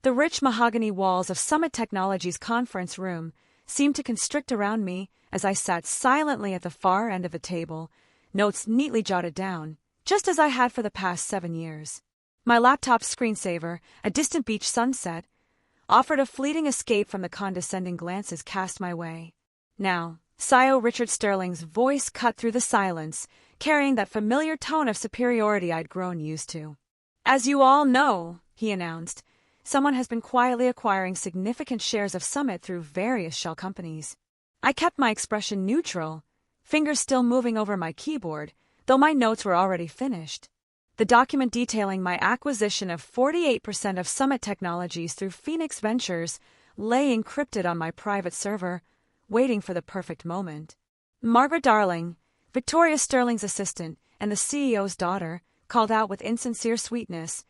The rich mahogany walls of Summit Technologies' conference room seemed to constrict around me as I sat silently at the far end of the table, notes neatly jotted down, just as I had for the past 7 years. My laptop's screensaver, a distant beach sunset, offered a fleeting escape from the condescending glances cast my way. Now, CIO Richard Sterling's voice cut through the silence, carrying that familiar tone of superiority I'd grown used to. "As you all know," he announced, "someone has been quietly acquiring significant shares of Summit through various shell companies." I kept my expression neutral, fingers still moving over my keyboard, though my notes were already finished. The document detailing my acquisition of 48% of Summit Technologies through Phoenix Ventures lay encrypted on my private server, waiting for the perfect moment. Margaret Darling, Victoria Sterling's assistant and the CEO's daughter, called out with insincere sweetness,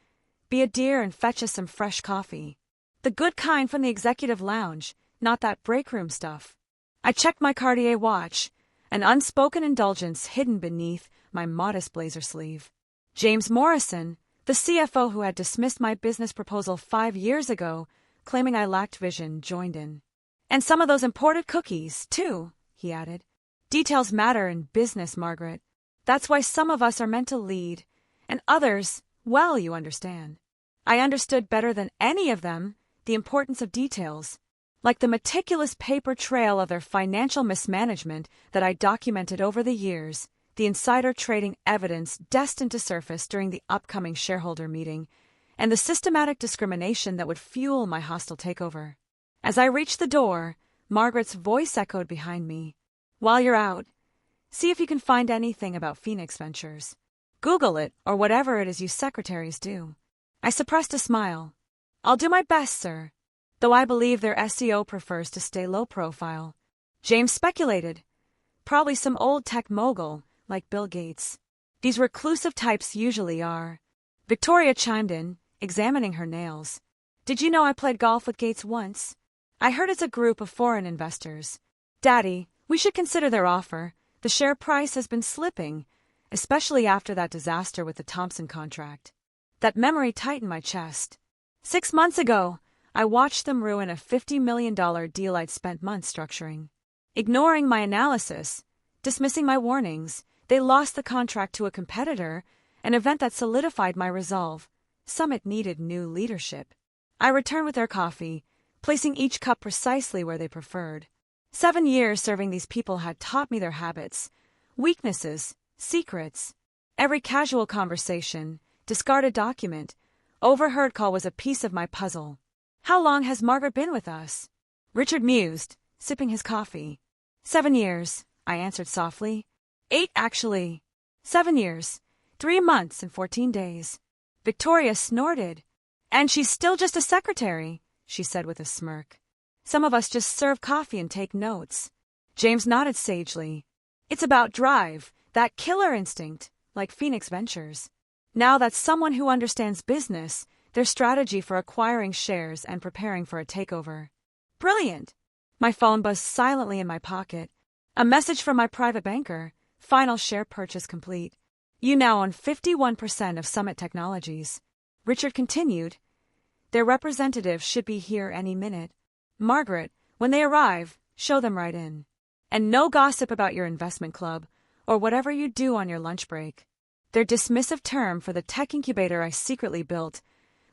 "Be a dear and fetch us some fresh coffee. The good kind from the executive lounge, not that break room stuff." I checked my Cartier watch, an unspoken indulgence hidden beneath my modest blazer sleeve. James Morrison, the CFO who had dismissed my business proposal 5 years ago, claiming I lacked vision, joined in. "And some of those imported cookies, too," he added. "Details matter in business, Margaret. That's why some of us are meant to lead, and others, well, you understand." I understood better than any of them the importance of details, like the meticulous paper trail of their financial mismanagement that I documented over the years, the insider trading evidence destined to surface during the upcoming shareholder meeting, and the systematic discrimination that would fuel my hostile takeover. As I reached the door, Margaret's voice echoed behind me. "While you're out, see if you can find anything about Phoenix Ventures. Google it, or whatever it is you secretaries do." I suppressed a smile. "I'll do my best, sir, though I believe their SEO prefers to stay low profile." James speculated. "Probably some old tech mogul, like Bill Gates. These reclusive types usually are." Victoria chimed in, examining her nails. "Did you know I played golf with Gates once? I heard it's a group of foreign investors. Daddy, we should consider their offer. The share price has been slipping, especially after that disaster with the Thompson contract." That memory tightened my chest. 6 months ago, I watched them ruin a $50 million deal I'd spent months structuring. Ignoring my analysis, dismissing my warnings, they lost the contract to a competitor, an event that solidified my resolve. Summit needed new leadership. I returned with their coffee, placing each cup precisely where they preferred. 7 years serving these people had taught me their habits, weaknesses, secrets. Every casual conversation, discarded document, overheard call was a piece of my puzzle. "How long has Margaret been with us?" Richard mused, sipping his coffee. 7 years, I answered softly. 8, actually. 7 years, 3 months and 14 days. Victoria snorted. "And she's still just a secretary," she said with a smirk. "Some of us just serve coffee and take notes." James nodded sagely. "It's about drive, that killer instinct, like Phoenix Ventures. Now that's someone who understands business, their strategy for acquiring shares and preparing for a takeover." "Brilliant." My phone buzzed silently in my pocket. A message from my private banker. "Final share purchase complete. You now own 51% of Summit Technologies." Richard continued. "Their representatives should be here any minute. Margaret, when they arrive, show them right in. And no gossip about your investment club, or whatever you do on your lunch break." Their dismissive term for the tech incubator I secretly built,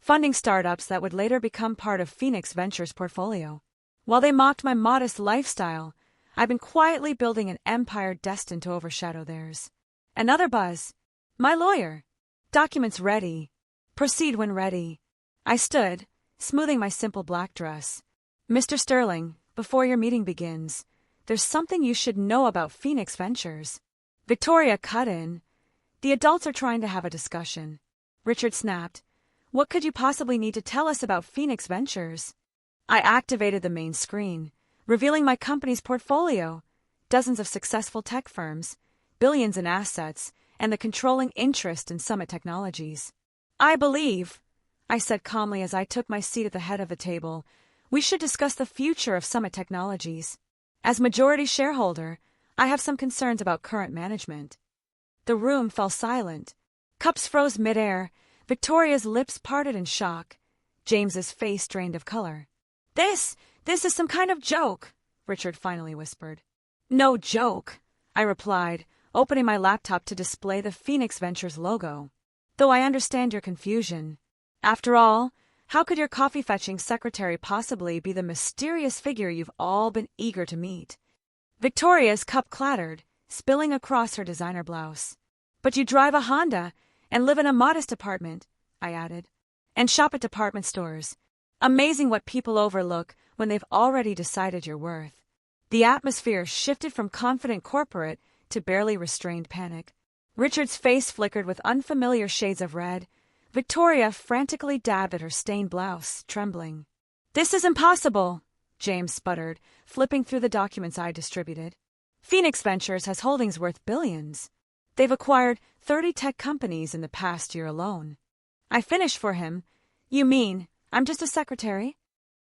funding startups that would later become part of Phoenix Ventures' portfolio. While they mocked my modest lifestyle, I've been quietly building an empire destined to overshadow theirs. Another buzz. "My lawyer. Documents ready. Proceed when ready." I stood, smoothing my simple black dress. "Mr. Sterling, before your meeting begins, there's something you should know about Phoenix Ventures." Victoria cut in. "The adults are trying to have a discussion." Richard snapped. "What could you possibly need to tell us about Phoenix Ventures?" I activated the main screen, revealing my company's portfolio, dozens of successful tech firms, billions in assets, and the controlling interest in Summit Technologies. "I believe," I said calmly as I took my seat at the head of the table, "we should discuss the future of Summit Technologies. As majority shareholder, I have some concerns about current management." The room fell silent. Cups froze midair. Victoria's lips parted in shock. James's face drained of color. This is some kind of joke, Richard finally whispered. No joke, I replied, opening my laptop to display the Phoenix Ventures logo. Though I understand your confusion. After all, how could your coffee-fetching secretary possibly be the mysterious figure you've all been eager to meet? Victoria's cup clattered, spilling across her designer blouse. But you drive a Honda and live in a modest apartment, I added, and shop at department stores. Amazing what people overlook when they've already decided your worth. The atmosphere shifted from confident corporate to barely restrained panic. Richard's face flickered with unfamiliar shades of red. Victoria frantically dabbed at her stained blouse, trembling. This is impossible, James sputtered, flipping through the documents I distributed. Phoenix Ventures has holdings worth billions. They've acquired 30 tech companies in the past year alone. I finished for him. You mean I'm just a secretary?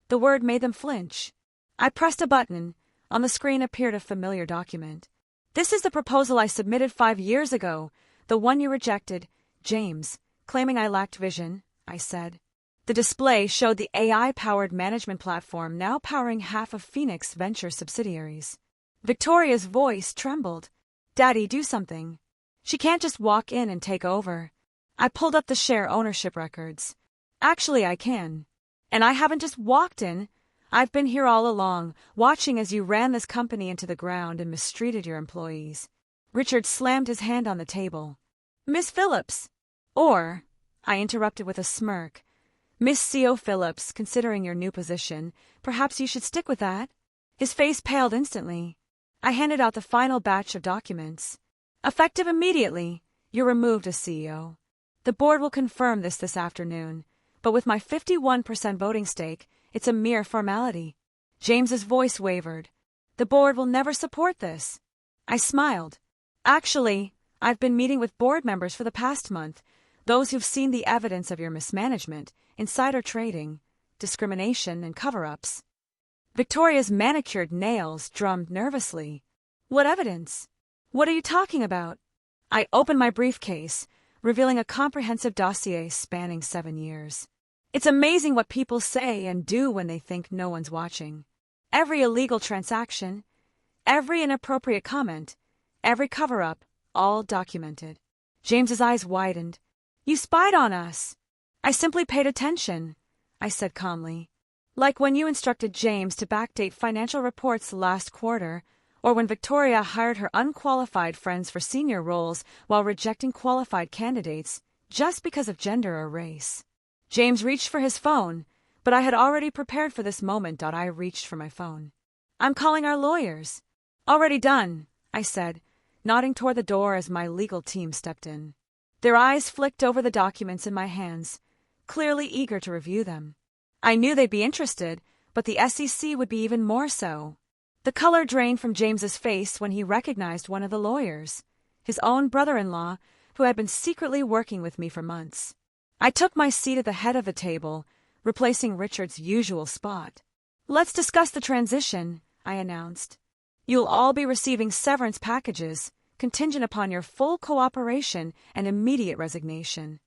The word made them flinch. I pressed a button. On the screen appeared a familiar document. This is the proposal I submitted 5 years ago, the one you rejected, James, claiming I lacked vision, I said. The display showed the AI-powered management platform now powering half of Phoenix Ventures subsidiaries. Victoria's voice trembled. Daddy, do something. She can't just walk in and take over. I pulled up the share ownership records. Actually, I can. And I haven't just walked in. I've been here all along, watching as you ran this company into the ground and mistreated your employees. Richard slammed his hand on the table. Miss Phillips. Or, I interrupted with a smirk, Miss C.O. Phillips, considering your new position, perhaps you should stick with that? His face paled instantly. I handed out the final batch of documents. Effective immediately, you're removed as CEO. The board will confirm this afternoon, but with my 51% voting stake, it's a mere formality. James's voice wavered. The board will never support this. I smiled. Actually, I've been meeting with board members for the past month, those who've seen the evidence of your mismanagement, insider trading, discrimination, and cover-ups. Victoria's manicured nails drummed nervously. What evidence? What are you talking about? I opened my briefcase, revealing a comprehensive dossier spanning 7 years. It's amazing what people say and do when they think no one's watching. Every illegal transaction, every inappropriate comment, every cover-up, all documented. James's eyes widened. You spied on us. I simply paid attention, I said calmly. Like when you instructed James to backdate financial reports last quarter, or when Victoria hired her unqualified friends for senior roles while rejecting qualified candidates just because of gender or race. James reached for his phone, but I had already prepared for this moment. I reached for my phone. I'm calling our lawyers. Already done, I said, nodding toward the door as my legal team stepped in. Their eyes flicked over the documents in my hands, clearly eager to review them. I knew they'd be interested, but the SEC would be even more so. The color drained from James's face when he recognized one of the lawyers, his own brother-in-law, who had been secretly working with me for months. I took my seat at the head of the table, replacing Richard's usual spot. Let's discuss the transition, I announced. You'll all be receiving severance packages, contingent upon your full cooperation and immediate resignation.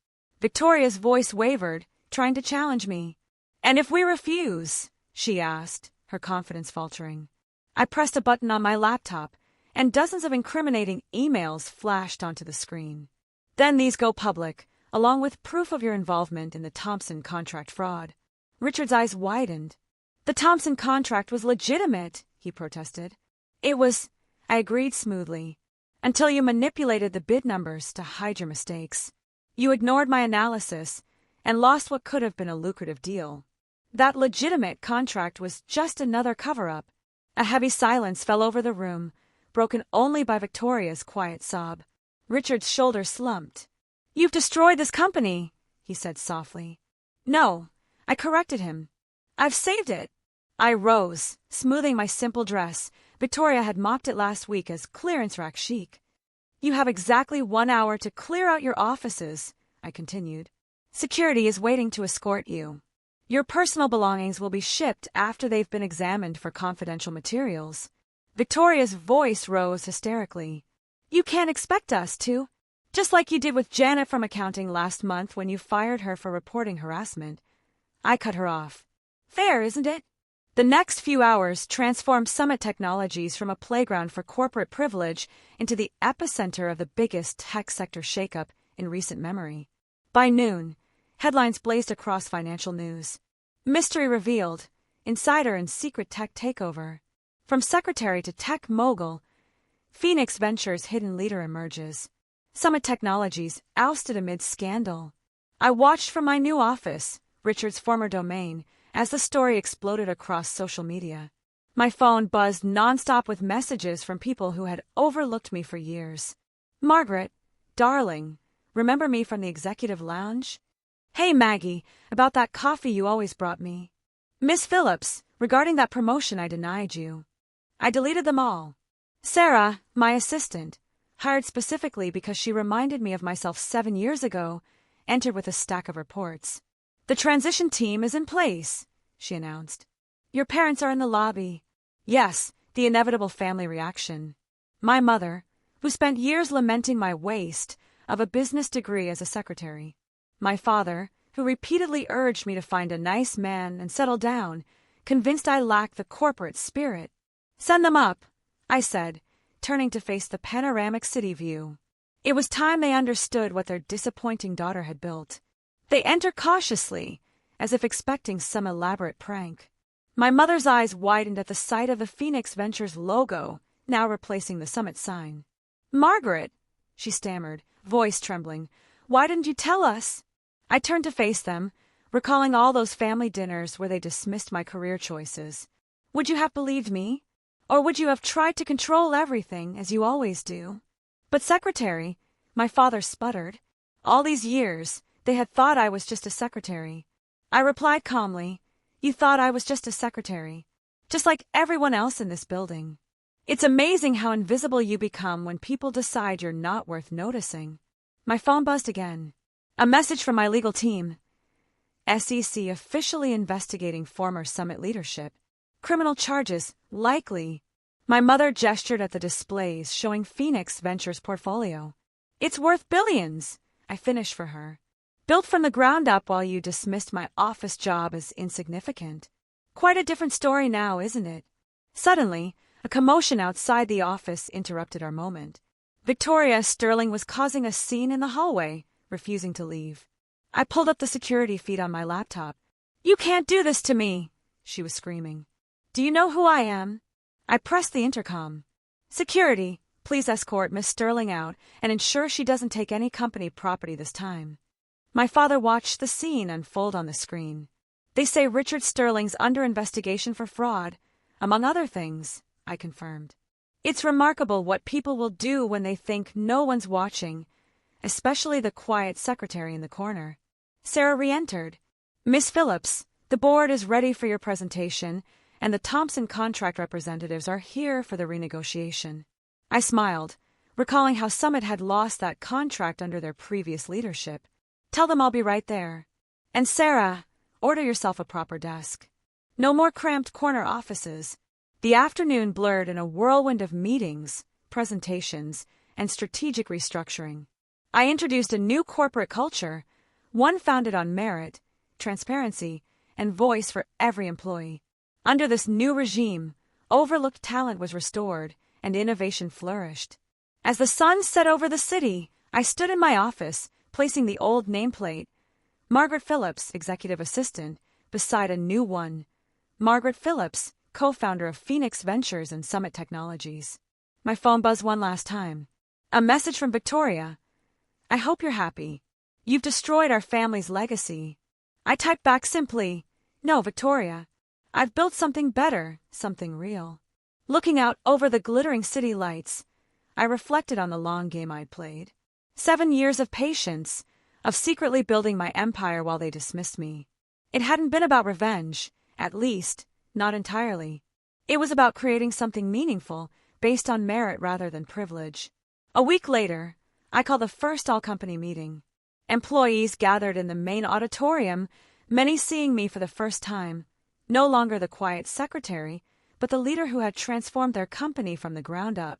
Victoria's voice wavered, trying to challenge me. And if we refuse? She asked, her confidence faltering. I pressed a button on my laptop, and dozens of incriminating emails flashed onto the screen. Then these go public, along with proof of your involvement in the Thompson contract fraud. Richard's eyes widened. The Thompson contract was legitimate, he protested. It was, I agreed smoothly, until you manipulated the bid numbers to hide your mistakes. You ignored my analysis and lost what could have been a lucrative deal. That legitimate contract was just another cover-up. A heavy silence fell over the room, broken only by Victoria's quiet sob. Richard's shoulders slumped. You've destroyed this company, he said softly. No, I corrected him. I've saved it. I rose, smoothing my simple dress. Victoria had mocked it last week as clearance rack chic. You have exactly 1 hour to clear out your offices, I continued. Security is waiting to escort you. Your personal belongings will be shipped after they've been examined for confidential materials. Victoria's voice rose hysterically. You can't expect us to. Just like you did with Janet from accounting last month when you fired her for reporting harassment. I cut her off. Fair, isn't it? The next few hours transformed Summit Technologies from a playground for corporate privilege into the epicenter of the biggest tech sector shakeup in recent memory. By noon, headlines blazed across financial news. Mystery revealed, insider and secret tech takeover. From secretary to tech mogul, Phoenix Ventures' hidden leader emerges. Summit Technologies ousted amid scandal. I watched from my new office, Richard's former domain, as the story exploded across social media. My phone buzzed nonstop with messages from people who had overlooked me for years. Margaret, darling, remember me from the executive lounge? Hey Maggie, about that coffee you always brought me. Miss Phillips, regarding that promotion I denied you. I deleted them all. Sarah, my assistant, hired specifically because she reminded me of myself 7 years ago, entered with a stack of reports. The transition team is in place, she announced. Your parents are in the lobby. Yes, the inevitable family reaction. My mother, who spent years lamenting my waste of a business degree as a secretary. My father, who repeatedly urged me to find a nice man and settle down, convinced I lacked the corporate spirit. Send them up, I said, turning to face the panoramic city view. It was time they understood what their disappointing daughter had built. They entered cautiously, as if expecting some elaborate prank. My mother's eyes widened at the sight of the Phoenix Ventures logo, now replacing the Summit sign. Margaret, she stammered, voice trembling, why didn't you tell us? I turned to face them, recalling all those family dinners where they dismissed my career choices. Would you have believed me? Or would you have tried to control everything, as you always do? But secretary, my father sputtered. All these years, they had thought I was just a secretary. I replied calmly, you thought I was just a secretary, just like everyone else in this building. It's amazing how invisible you become when people decide you're not worth noticing. My phone buzzed again. A message from my legal team. SEC officially investigating former Summit leadership. Criminal charges, likely. My mother gestured at the displays showing Phoenix Ventures' portfolio. It's worth billions, I finished for her. Built from the ground up while you dismissed my office job as insignificant. Quite a different story now, isn't it? Suddenly, a commotion outside the office interrupted our moment. Victoria Sterling was causing a scene in the hallway, refusing to leave. I pulled up the security feed on my laptop. You can't do this to me, she was screaming. Do you know who I am? I pressed the intercom. Security, please escort Miss Sterling out and ensure she doesn't take any company property this time. My father watched the scene unfold on the screen. They say Richard Sterling's under investigation for fraud, among other things, I confirmed. It's remarkable what people will do when they think no one's watching, especially the quiet secretary in the corner. Sarah re-entered. Miss Phillips, the board is ready for your presentation, and the Thompson contract representatives are here for the renegotiation. I smiled, recalling how Summit had lost that contract under their previous leadership. Tell them I'll be right there. And Sarah, order yourself a proper desk. No more cramped corner offices. The afternoon blurred in a whirlwind of meetings, presentations, and strategic restructuring. I introduced a new corporate culture, one founded on merit, transparency, and voice for every employee. Under this new regime, overlooked talent was restored and innovation flourished. As the sun set over the city, I stood in my office, placing the old nameplate, Margaret Phillips, executive assistant, beside a new one, Margaret Phillips, co-founder of Phoenix Ventures and Summit Technologies. My phone buzzed one last time. A message from Victoria. I hope you're happy. You've destroyed our family's legacy. I typed back simply, no, Victoria. I've built something better, something real. Looking out over the glittering city lights, I reflected on the long game I'd played. 7 years of patience, of secretly building my empire while they dismissed me. It hadn't been about revenge, at least, not entirely. It was about creating something meaningful, based on merit rather than privilege. A week later, I called the first all-company meeting. Employees gathered in the main auditorium, many seeing me for the first time. No longer the quiet secretary, but the leader who had transformed their company from the ground up.